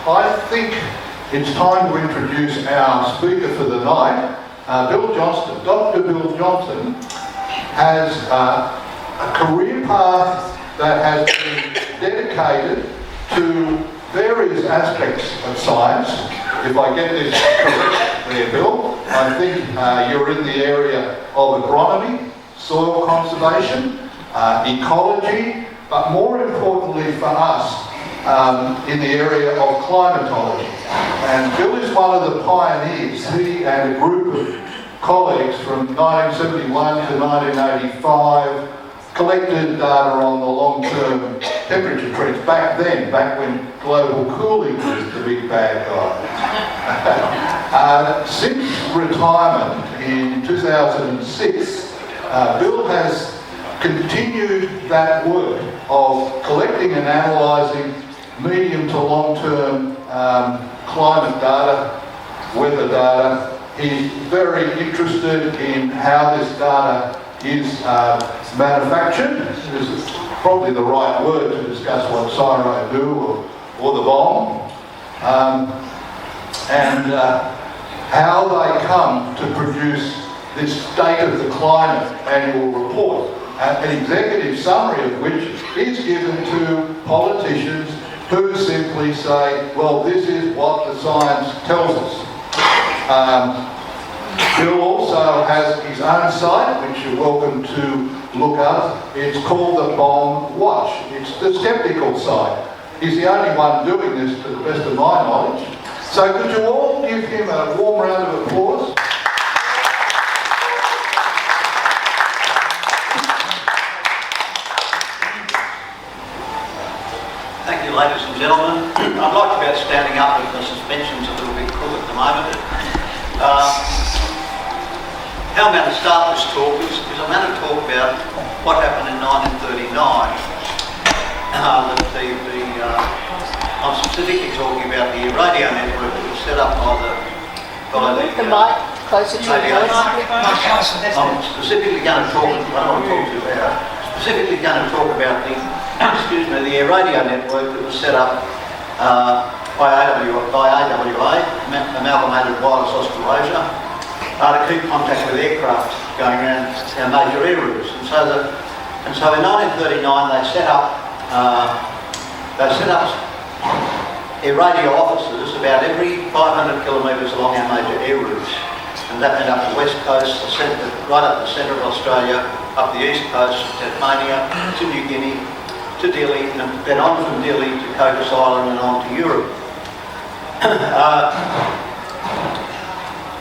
I think it's time to introduce our speaker for the night, Bill Johnston. Dr. Bill Johnston has a career path that has been dedicated to various aspects of science. If I get this correct there, Bill, I think you're in the area of agronomy, soil conservation, ecology, but more importantly for us, in the area of climatology. And Bill is one of the pioneers. He and a group of colleagues from 1971 to 1985 collected data on the long-term temperature trends back then, back when global cooling was the big bad guy. Since retirement in 2006, Bill has continued that work of collecting and analysing medium to long-term climate data, weather data. He's very interested in how this data is manufactured. This is probably the right word to discuss what CSIRO do, or the BOM, and how they come to produce this State of the Climate annual report, an executive summary of which is given to politicians who simply say, well, this is what the science tells us. Bill also has his own site, which you're welcome to look up. It's called the BOM Watch. It's the skeptical site. He's the only one doing this, to the best of my knowledge. So could you all give him a warm round of applause? Thank you, ladies and gentlemen. I'd like to be standing up if the suspension's a little bit cool at the moment. How I'm going to start this talk is I'm going to talk about what happened in 1939. I'm specifically talking about the radio network that was set up by the mic closer to your voice. I'm specifically going to talk. I don't want to talk too loud. Specifically going to talk about the radio network that was set up by AWA, Amalgamated Wireless Australasia, to keep contact with aircraft going around our major air routes. And so in 1939 they set up air radio offices about every 500 kilometres along our major air routes. And that went up the west coast, right up the centre of Australia, up the east coast, Tasmania, to New Guinea, to Dili, and then on from Dili to Cocos Island and on to Europe.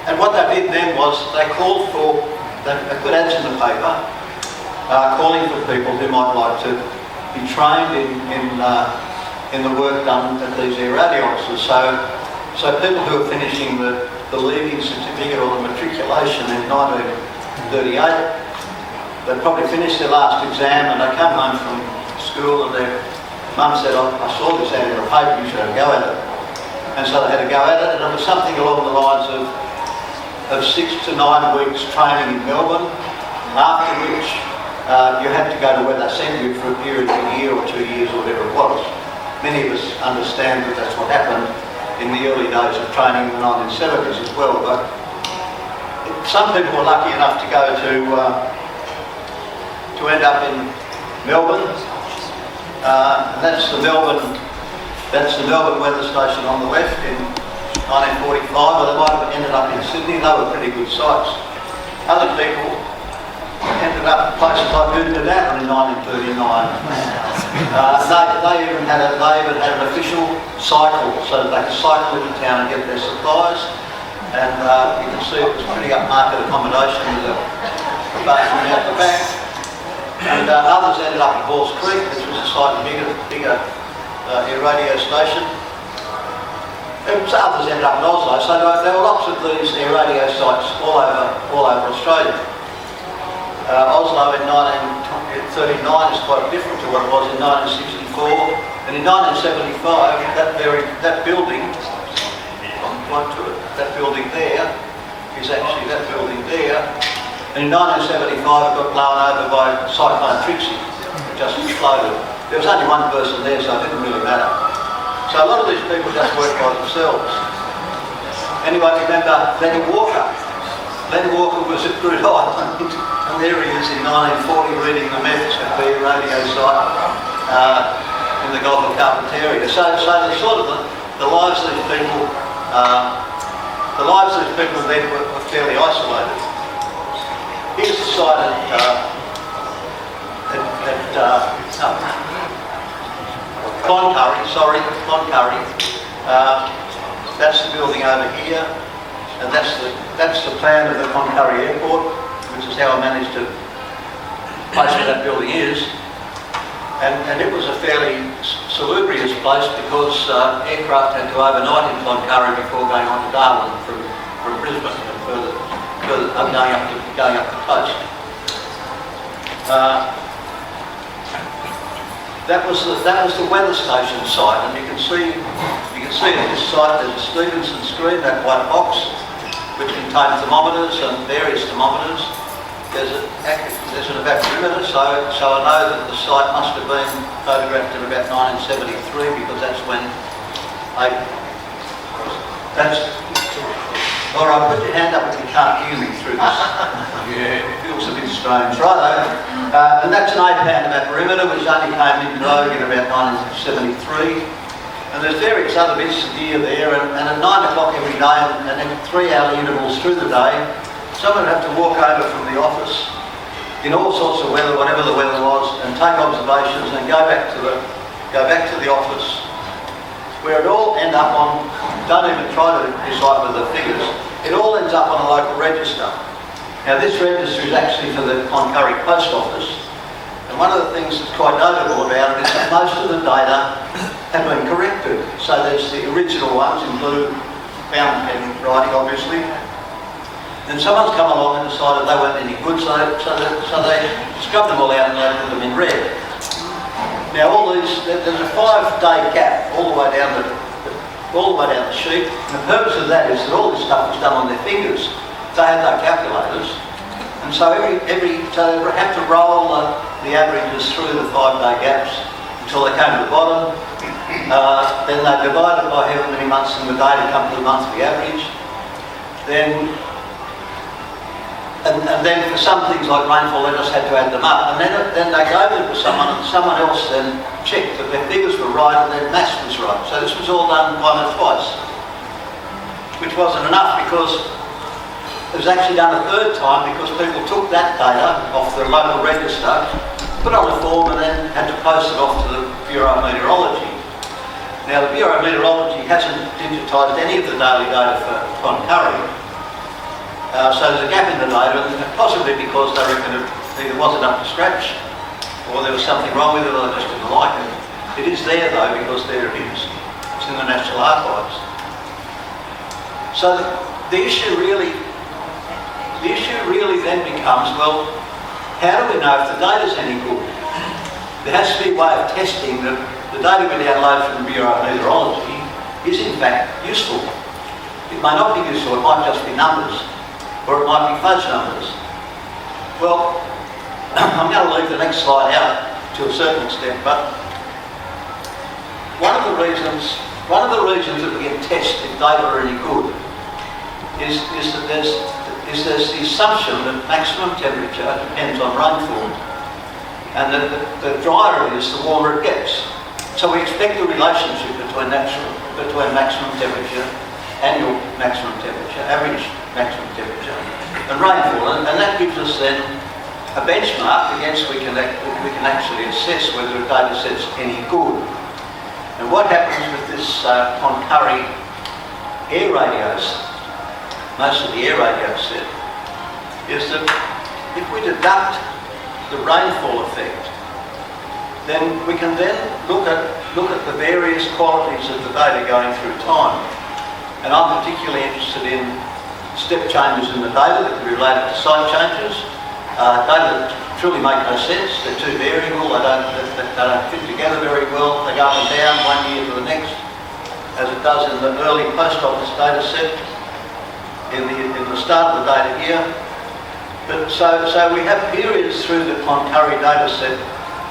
And what they did then was they called for, they put ads in the paper, calling for people who might like to be trained in the work done at these air radio offices. So people who are finishing the leaving certificate or the matriculation in 1938, they probably finished their last exam and they come home from school and their mum said, I saw this ad in the paper, you should have a go at it. And so they had a go at it, and it was something along the lines of 6 to 9 weeks training in Melbourne, after which you had to go to where they sent you for a period of a year or 2 years or whatever it was. Many of us understand that that's what happened in the early days of training in the 1970s as well, but some people were lucky enough to go to end up in Melbourne, and that's the Melbourne weather station on the left in 1945, or they might have ended up in Sydney. They were pretty good sites. Other people ended up in places like Gooderdown in 1939. They even had an official cycle, so that they could cycle into town and get their supplies. And you can see it was pretty upmarket accommodation with a bathroom out the back. And others ended up at Halls Creek, which was a slightly bigger air radio station. And others ended up in Oslo, so there were lots of these air radio sites all over Australia. Oslo in 1939 is quite different to what it was in 1964, and in 1975 that building, that building there is actually that building there, and in 1975 it got blown over by Cyclone Trixie. It just exploded. There was only one person there, so it didn't really matter. So a lot of these people just work by themselves. Anyone remember Lenny Walker? Lenny Walker was at Good Island, and there he is in 1940 reading the maths at the radio site in the Gulf of Carpentaria. So the sort of the lives of these people, then were fairly isolated. Here's the site Cloncurry. That's the building over here, and that's the plan of the Cloncurry Airport, which is how I managed to place where that building is. And it was a fairly salubrious place because aircraft had to overnight in Cloncurry before going on to Darwin from Brisbane and further going up the coast. That was the weather station site, and you can see at this site there's a Stevenson screen, that white box, which contains thermometers and various thermometers. There's an evapometer, so I know that the site must have been photographed in about 1973 because that's when all right, put your hand up if you can't hear me through this. Yeah, it feels a bit strange. Righto. And that's an 8-pound evapometer which only came in vogue in about 1973. And there's various other bits of gear there, and at 9 o'clock every day, and then 3-hour intervals through the day, someone would have to walk over from the office in all sorts of weather, whatever the weather was, and take observations and go back to the office, where it all ends up on, don't even try to decipher the figures, it all ends up on a local register. Now this register is actually for the Cloncurry Post Office, and one of the things that's quite notable about it is that most of the data have been corrected. So there's the original ones in blue, fountain pen writing obviously. Then someone's come along and decided they weren't any good, so they scrubbed them all out and they put them in red. Now all these, there's a 5-day gap all the way down the sheet, and the purpose of that is that all this stuff was done on their fingers. They had no calculators, and so so they have to roll the averages through the 5-day gaps until they came to the bottom. Then they divided by however many months in the day to come to the monthly average. Then for some things like rainfall, they just had to add them up. And then they gave it to someone, and someone else then checked that their figures were right and their maths was right. So this was all done kind of twice, which wasn't enough because it was actually done a third time because people took that data off the local register, put on a form, and then had to post it off to the Bureau of Meteorology. Now the Bureau of Meteorology hasn't digitised any of the daily data for Cloncurry. So there's a gap in the data, and possibly because they reckon it either wasn't up to scratch or there was something wrong with it or they just didn't like it. It is there though because there it is. It's in the National Archives. So the issue really then becomes, well, how do we know if the data's any good? There has to be a way of testing that the data we download from the Bureau of Meteorology is in fact useful. It may not be useful, it might just be numbers, or it might be fudge numbers. Well, I'm going to leave the next slide out to a certain extent, but one of the reasons that we can test if data are any good is that there's the assumption that maximum temperature depends on rainfall, and that the drier it is, the warmer it gets. So we expect the relationship between maximum temperature, annual maximum temperature, average maximum temperature, and rainfall, and that gives us then a benchmark against which we can actually assess whether a data set's any good. And what happens with this Cloncurry air radios, most of the air radio set, is that if we deduct the rainfall effect, then we can then look at the various qualities of the data going through time. And I'm particularly interested in step changes in the data that can be related to site changes, data that truly make no sense, they're too variable, they don't fit together very well, they go up and down one year to the next, as it does in the early post office data set, in the start of the data here. But so we have periods through the Cloncurry data set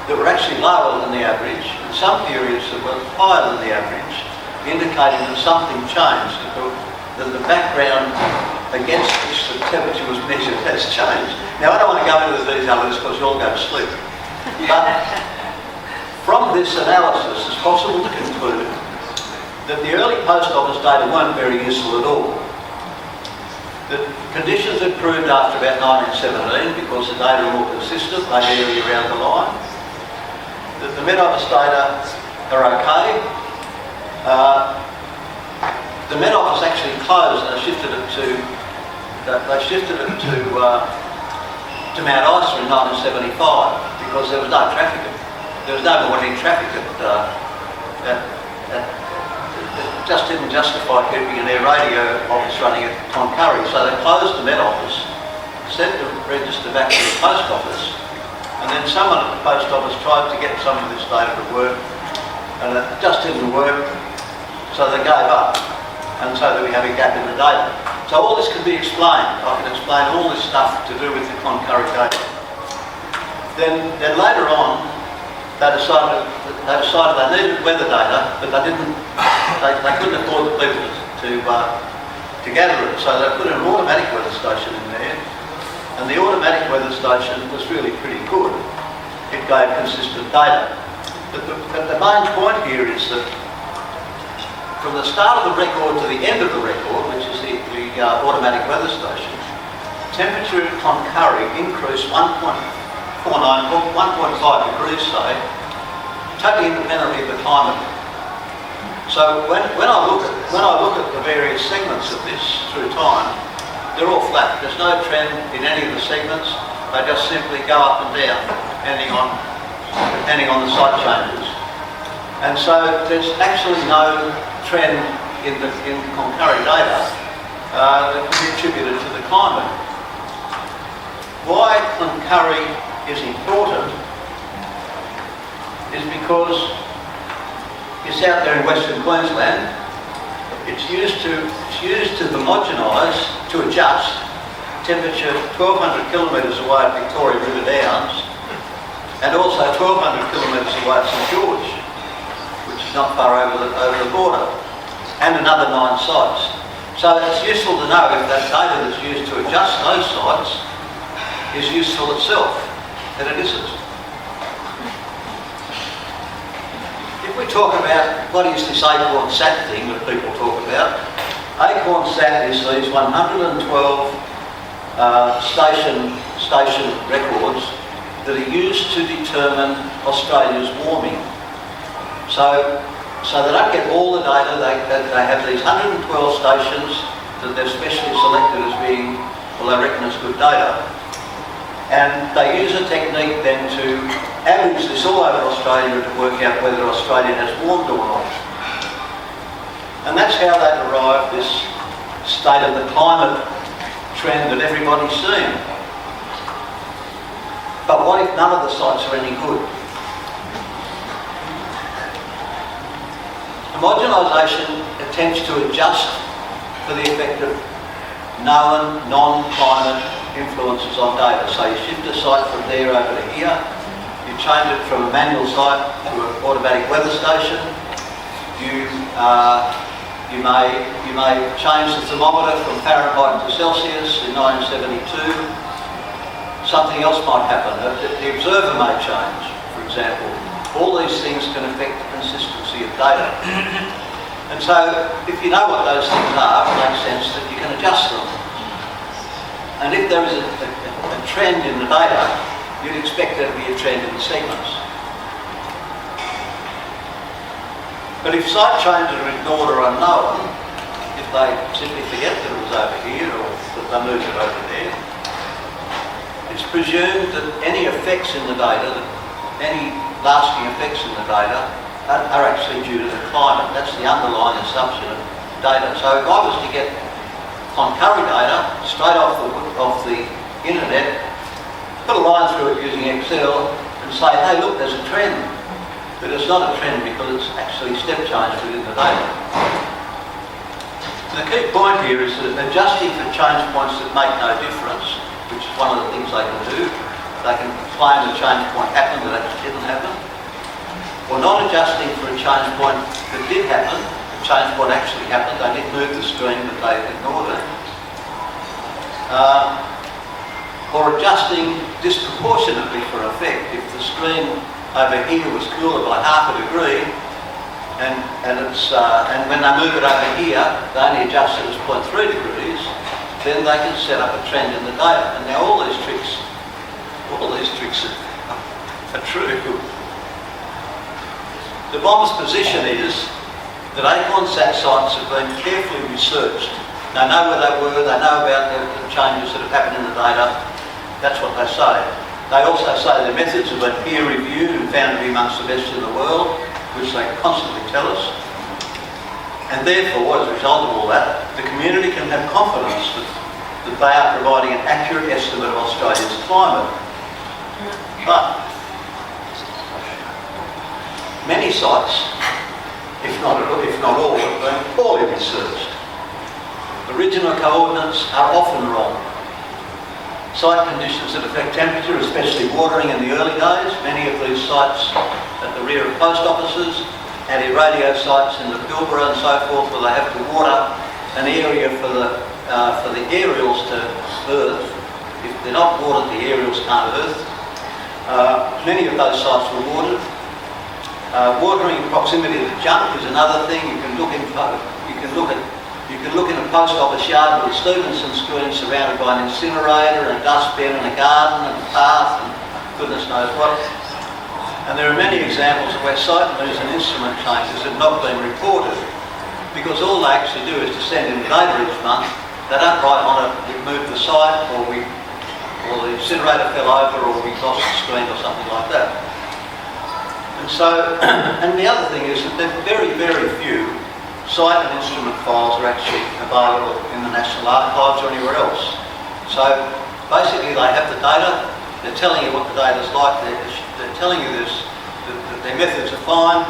that were actually lower than the average, and some periods that were higher than the average, indicating that something changed, that the background against which the temperature was measured has changed. Now, I don't want to go into the detail of this because you'll all go to sleep. But from this analysis, it's possible to conclude that the early post office data weren't very useful at all. That conditions improved after about 1917 because the data are more consistent, they vary around the line. That the Met Office data are okay. The Met Office actually closed and they shifted it to Mount Isa in 1975 because there was no traffic. There was no morning traffic it just didn't justify keeping an air radio office running at Cloncurry. So they closed the Met Office, sent the register back to the Post Office, and then someone at the Post Office tried to get some of this data to work, and it just didn't work, so they gave up, and so that we have a gap in the data. So all this can be explained. I can explain all this stuff to do with the Cloncurry data. Then later on, they decided they needed weather data, but they couldn't afford the people to gather it. So they put an automatic weather station in there, and the automatic weather station was really pretty good. It gave consistent data. But the main point here is that from the start of the record to the end of the record, which is the automatic weather station, temperature at Cloncurry increased 1.5 degrees, say, totally independently of the climate. So when I look at the various segments of this through time, they're all flat. There's no trend in any of the segments. They just simply go up and down depending on the site changes. And so there's actually no trend in the Cloncurry data that can be attributed to the climate. Why Cloncurry is important is because it's out there in Western Queensland. It's used to homogenise, to adjust temperature 1,200 kilometres away at Victoria River Downs, and also 1,200 kilometres away at St George, which is not far over the border, and another 9 sites. So it's useful to know if that data that's used to adjust those sites is useful itself, and it isn't. If we talk about what is this Acorn Sat thing that people talk about, Acorn Sat is these 112 station records that are used to determine Australia's warming. So they don't get all the data. They have these 112 stations that they've specially selected as being, well, they reckon it's good data. And they use a technique then to average this all over Australia to work out whether Australia has warmed or not. And that's how they derive this state of the climate trend that everybody's seen. But what if none of the sites are any good? Homogenisation attempts to adjust for the effect of known non-climate influences on data. So you shift a site from there over to here, you change it from a manual site to an automatic weather station, you may change the thermometer from Fahrenheit to Celsius in 1972. Something else might happen. The observer may change, for example. All these things can affect the consistency of data. And so, if you know what those things are, it makes sense that you can adjust them. And if there is a trend in the data, you'd expect there to be a trend in the segments. But if site changes are ignored or unknown, if they simply forget that it was over here or that they moved it over there, it's presumed that any effects in the data, any lasting effects in the data, are actually due to the climate. That's the underlying assumption of data. So if I was to get Cloncurry data straight off the internet, put a line through it using Excel and say, hey look, there's a trend. But it's not a trend because it's actually step changed within the data. And the key point here is that adjusting for change points that make no difference, which is one of the things they can do, they can claim a change point happened that actually didn't happen, or not adjusting for a change point that did happen. The change point actually happened. They did move the screen, but they ignored it. Or adjusting disproportionately for effect. If the screen over here was cooler by half a degree, and when they move it over here, they only adjust it as 0.3 degrees, then they can set up a trend in the data. And now all these tricks are true. The BOM's position is that AcornSat sites have been carefully researched. They know where they were, they know about the changes that have happened in the data. That's what they say. They also say their methods have been peer-reviewed and found to be amongst the best in the world, which they constantly tell us. And therefore, as a result of all that, the community can have confidence that they are providing an accurate estimate of Australia's climate. But many sites, if not all, have been poorly researched. Original coordinates are often wrong. Site conditions that affect temperature, especially watering in the early days. Many of these sites at the rear of post offices, anti-radio sites in the Pilbara and so forth, where they have to water an area for the aerials to earth. If they're not watered, the aerials can't earth. Many of those sites were watered. Watering in proximity to junk is another thing. You can look in a post office yard with a Stevenson screen surrounded by an incinerator and a dustbin and a garden and a path and goodness knows what. And there are many examples of where site moves and instrument changes have not been reported, because all they actually do is to send in the data each month. They don't write on it, we moved the site, or the incinerator fell over, or we lost the screen, or something like that. And so, and the other thing is that there are very, very few site and instrument files are actually available in the National Archives or anywhere else. So basically they have the data, they're telling you what the data's like, they're telling you this, that their methods are fine,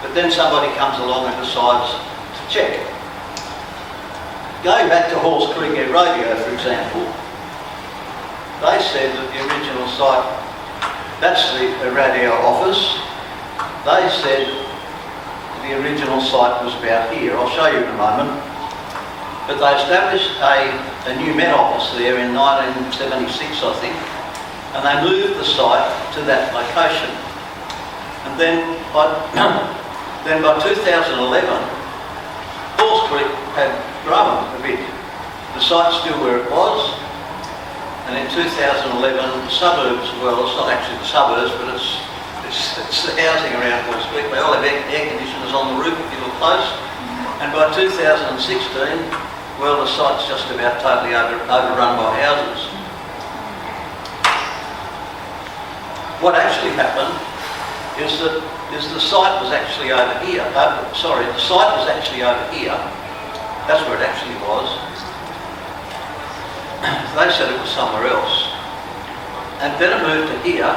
but then somebody comes along and decides to check. Going back to Halls Creek Air Radio, for example, they said that the original site, that's the radio office, they said the original site was about here. I'll show you in a moment. But they established a new Met Office there in 1976, I think, and they moved the site to that location. And then by 2011, Halls Creek had grown a bit. The site's still where it was, and in 2011, the suburbs, well, it's not actually the suburbs, but it's the housing around Halls Creek. They all have air conditioners on the roof if you look close. And by 2016, well, the site's just about totally overrun by houses. What actually happened is that the site was actually over here. The site was actually over here. That's where it actually was. They said it was somewhere else. And then it moved to here.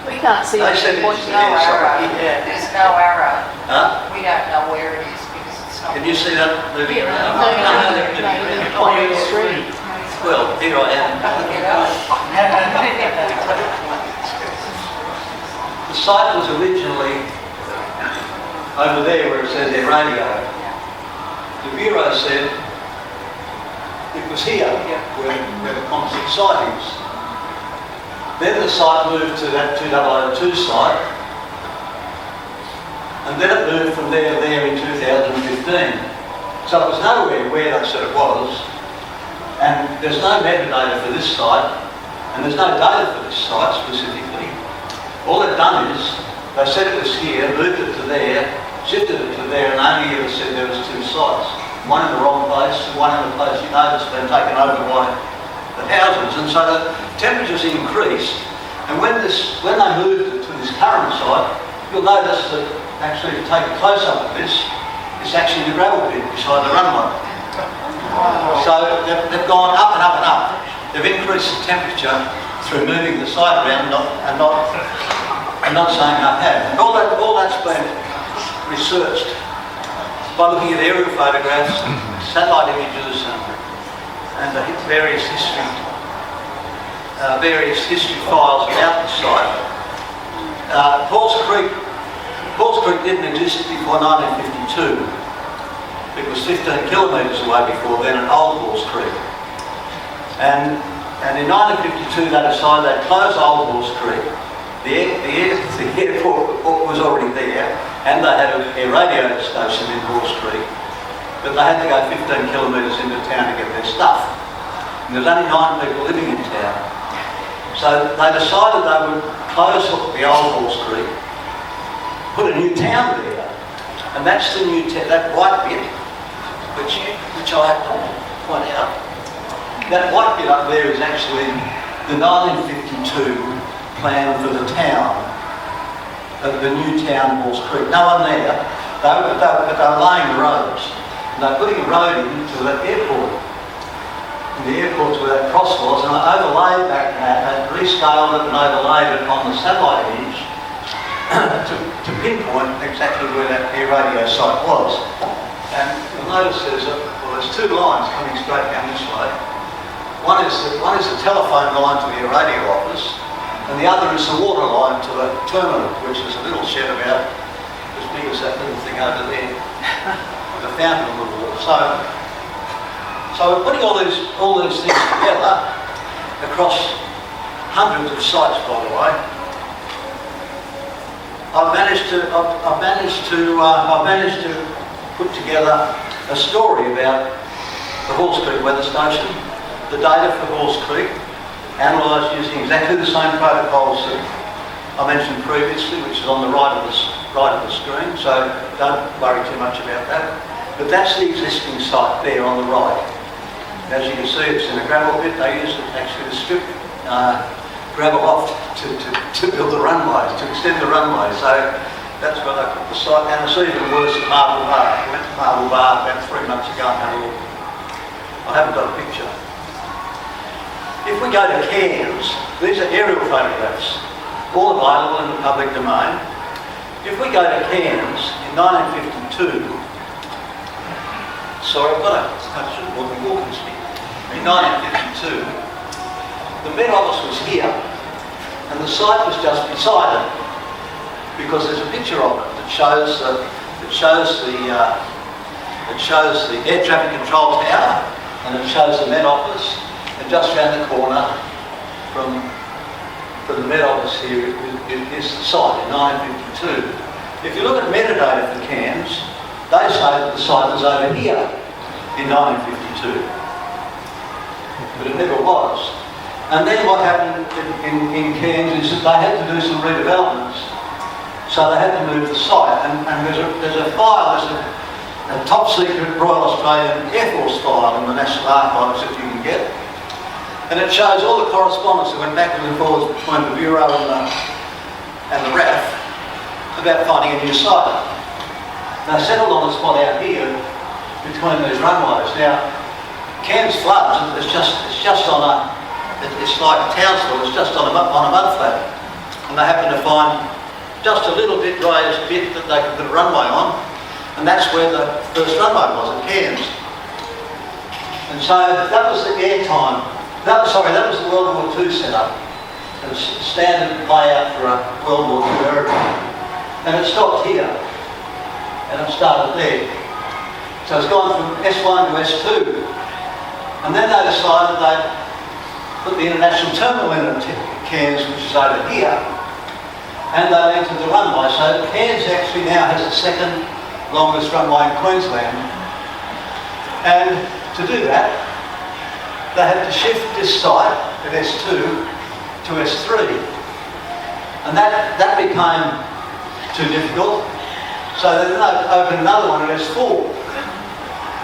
We can't see They it. said There's it's no there, so arrow. here. There's no arrow. Huh? We don't know where it is because it's not. Can you see that moving around? No, you need street. Well, here I am. The site was originally over there where it says their radio. The Bureau said it was here where the composite site is. Then the site moved to that 2002 site, and then it moved from there in 2015. So it was nowhere where they said it was, and there's no metadata for this site, and there's no data for this site specifically. All they've done is, they said it was here, moved it to there, shifted it to there, and only ever said there was two sites. One in the wrong place, and one in the place you know that's been taken over by the houses. And so the temperatures increased, and when they moved it to this current site, you'll notice that actually to take a close-up of this, it's actually the gravel pit beside the runway. So they've gone up and up and up. They've increased the temperature through moving the site around and not saying they have. And all that's been researched by looking at aerial photographs, satellite images, and the various history various history files about the site. Paul's Creek didn't exist before 1952. It was 15 kilometres away before then at Old Halls Creek. And in 1952 they decided they'd close Old Halls Creek. The airport was already there, and they had a radio station in Halls Creek, but they had to go 15 kilometres into town to get their stuff. And there was only 9 people living in town. So they decided they would close the Old Halls Creek, put a new town there, and that's the new that white bit, which I have to point out. That white bit up there is actually the 1952 plan for the town, of the new town, Halls Creek. No one there, but they were laying the roads. And they were putting a road into the airport. And the airport's where that cross was, and I overlaid that, and rescaled it and overlaid it on the satellite image to pinpoint exactly where that air radio site was. And you'll notice there's 2 lines coming straight down this way. One is the telephone line to the radio office, and the other is the water line to the terminal, which is a little shed about as big as that little thing over there, with a fountain on the wall. So we're putting all these things together across hundreds of sites, by the way. I've managed to put together a story about the Halls Creek weather station, the data for Halls Creek, analysed using exactly the same protocols that I mentioned previously, which is on the right of the screen, so don't worry too much about that. But that's the existing site there on the right. As you can see, it's in a gravel pit. They used it actually to strip gravel off to build the runway, to extend the runway. So that's where they put the site down. It's even worse at Marble Bar. We went to Marble Bar about 3 months ago and had a look. I haven't got a picture. If we go to Cairns, these are aerial photographs, all available in the public domain. If we go to Cairns in 1952, sorry, I've got I shouldn't want the walking stick. In 1952, the Met Office was here, and the site was just beside it, because there's a picture of it that shows the air traffic control tower, and it shows the Met Office. And just around the corner from the Met Office here is the site in 1952. If you look at metadata for Cairns, they say that the site was over here in 1952. But it never was. And then what happened in Cairns is that they had to do some redevelopments. So they had to move the site. And there's a file, there's a top secret Royal Australian Air Force file in the National Archives that you can get. And it shows all the correspondence that went backwards and forwards between the Bureau and the RAF about finding a new site. They settled on a spot out here between these runways. Now, Cairns floods, it's just on it's like Townsville, it's just on a mud flat. And they happened to find just a little bit raised bit that they could put a runway on, and that's where the first runway was, at Cairns. And so that was the airtime. That was the World War II setup. It was standard layout for a World War II aeroplane. And it stopped here. And it started there. So it's gone from S1 to S2. And then they decided they'd put the international terminal in at Cairns, which is over here. And they entered the runway. So Cairns actually now has the second longest runway in Queensland. And to do that, they had to shift this site at S2 to S3. And that became too difficult. So they opened another one at S4.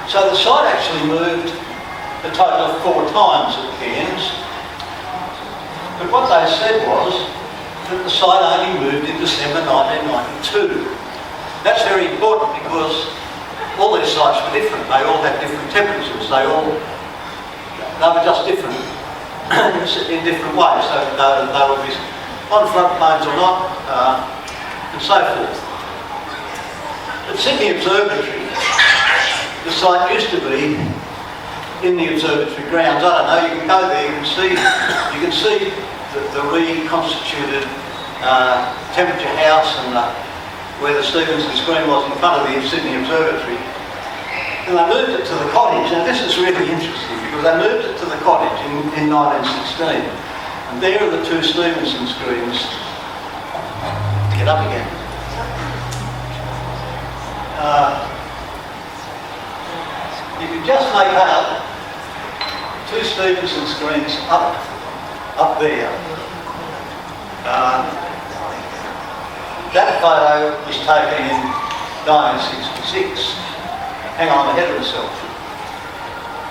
So the site actually moved a total of 4 times at Cairns. But what they said was that the site only moved in December 1992. That's very important because all these sites were different. They all had different temperatures. They were just different in different ways. So they would be on front planes or not, and so forth. At Sydney Observatory, the site used to be in the observatory grounds. I don't know, you can go there, you can see the reconstituted temperature house and where the Stevenson screen was in front of the Sydney Observatory. And they moved it to the cottage. Now this is really interesting because they moved it to the cottage in 1916. And there are the two Stevenson screens. Get up again. You can just make out two Stevenson screens up there. That photo was taken in 1966. Hang on, I'm ahead of myself.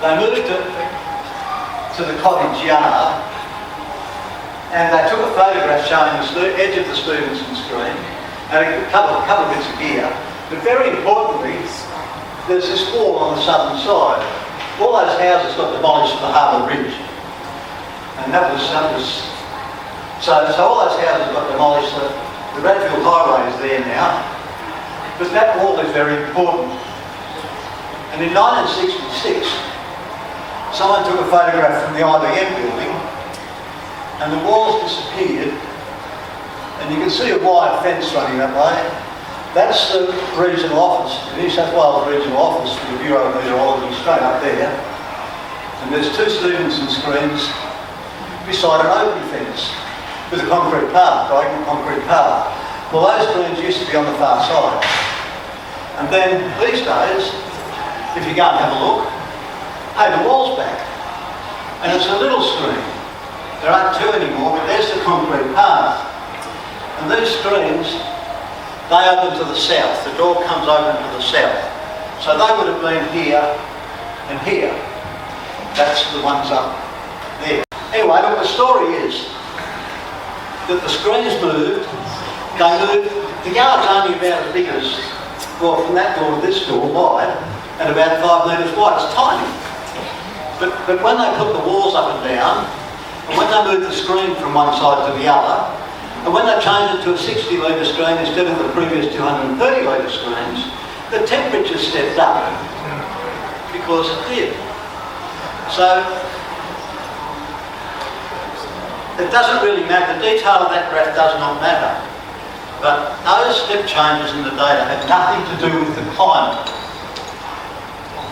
They moved it to the cottage yard and they took a photograph showing the edge of the Stevenson screen and a couple of bits of gear. But very importantly, there's this wall on the southern side. All those houses got demolished at the Harbour Bridge. And that was so all those houses got demolished. The Bradfield Highway is there now. But that wall is very important. And in 1966, someone took a photograph from the IBM building and the walls disappeared. And you can see a wire fence running that way. That's the regional office, the New South Wales regional office for the Bureau of Meteorology, straight up there. And there's two Stevenson screens beside an open fence with a concrete path, diagonal concrete path. Well, those screens used to be on the far side. And then these days, if you go and have a look, hey, the wall's back. And it's a little screen. There aren't two anymore, but there's the concrete path. And these screens, they open to the south. The door comes open to the south. So they would have been here and here. That's the ones up there. Anyway, look, the story is that the screens moved. They moved. The yard's only about as big as, well, from that door to this door wide, and about 5 metres wide. It's tiny. But when they put the walls up and down, and when they moved the screen from one side to the other, and when they changed it to a 60-litre screen instead of the previous 230-litre screens, the temperature stepped up because it did. So it doesn't really matter. The detail of that graph does not matter. But those step changes in the data have nothing to do with the climate.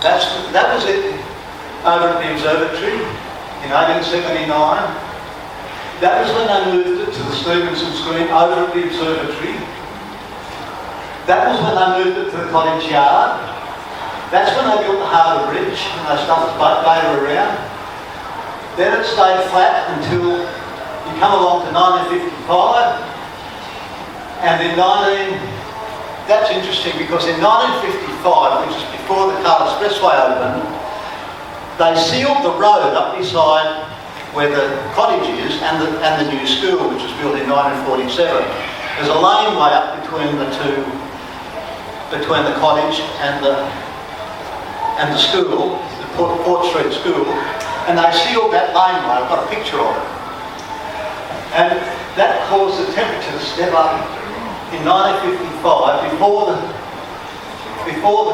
That was it over at the observatory in 1879. That was when they moved it to the Stevenson screen over at the observatory. That was when they moved it to the cottage yard. That's when they built the Harbour Bridge and they stuffed the data around. Then it stayed flat until you come along to 1955. And that's interesting because in 1955, which is before the Carter Expressway opened, they sealed the road up beside where the cottage is and the new school, which was built in 1947. There's a laneway up between the two, between the cottage and the school, the Port Street School, and they sealed that laneway. I've got a picture of it. And that caused the temperature to step up in 1955 before the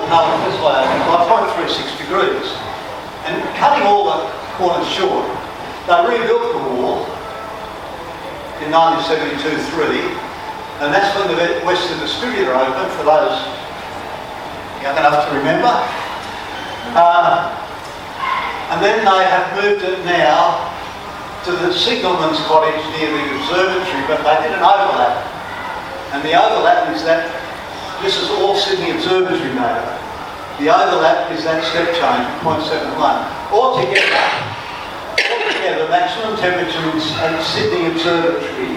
Carter Expressway opened by 0.36 degrees. And cutting all the corners short, they rebuilt the wall in 1972-3, and that's when the Western Distributor opened, for those young enough to remember. And then they have moved it now to the signalman's cottage near the observatory, but they did an overlap. And the overlap is that this is all Sydney Observatory data. The overlap is that step change, 0.71. Altogether, the maximum temperature at Sydney Observatory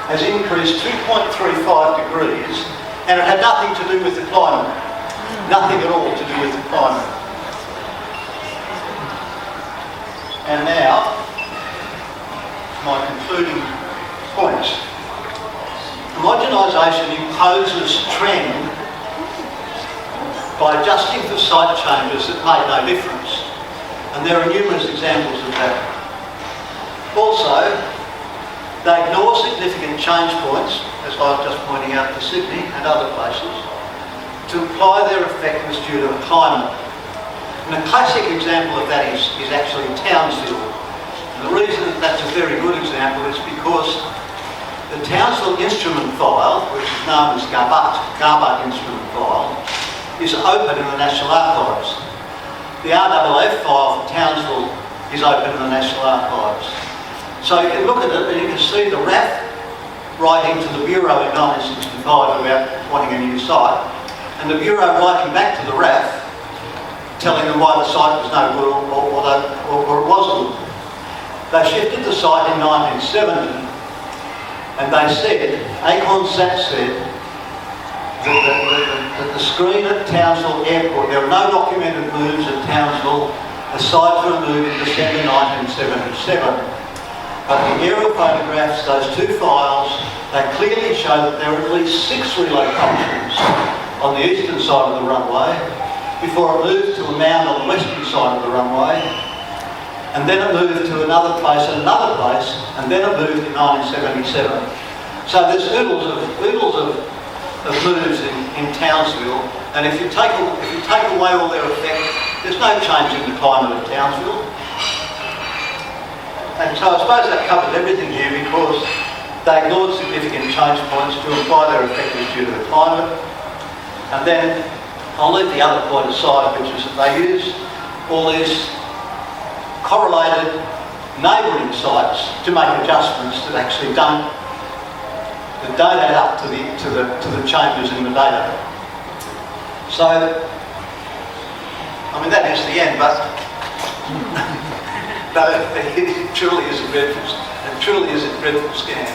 has increased 2.35 degrees, and it had nothing to do with the climate. Nothing at all to do with the climate. And now, my concluding points. Homogenisation imposes trend by adjusting for site changes that make no difference. And there are numerous examples of that. Also, they ignore significant change points, as I was just pointing out to Sydney and other places, to imply their effect was due to the climate. And a classic example of that is actually Townsville. And the reason that's a very good example is because the Townsville instrument file, which is known as Garbutt instrument file, is open in the National Archives. The RFF file for Townsville is open in the National Archives. So you can look at it and you can see the RAF writing to the Bureau in 1965 about wanting a new site, and the Bureau writing back to the RAF telling them why the site was no good or it was good. They shifted the site in 1970. And they said, ACONSAT said, that the screen at Townsville Airport, there were no documented moves at Townsville aside from a move in December 1977. But the aerial photographs, those two files, they clearly show that there were at least 6 relocations on the eastern side of the runway before it moved to a mound on the western side of the runway. And then it moved to another place, and then it moved in 1977. So there's oodles of moves in Townsville, and if you take away all their effect, there's no change in the climate of Townsville. And so I suppose that covered everything here because they ignored significant change points to imply their effect was due to the climate. And then I'll leave the other point aside, which is that they use all these correlated neighbouring sites to make adjustments that actually don't add up to the changes in the data. So, I mean that is the end, but it truly is a dreadful scam.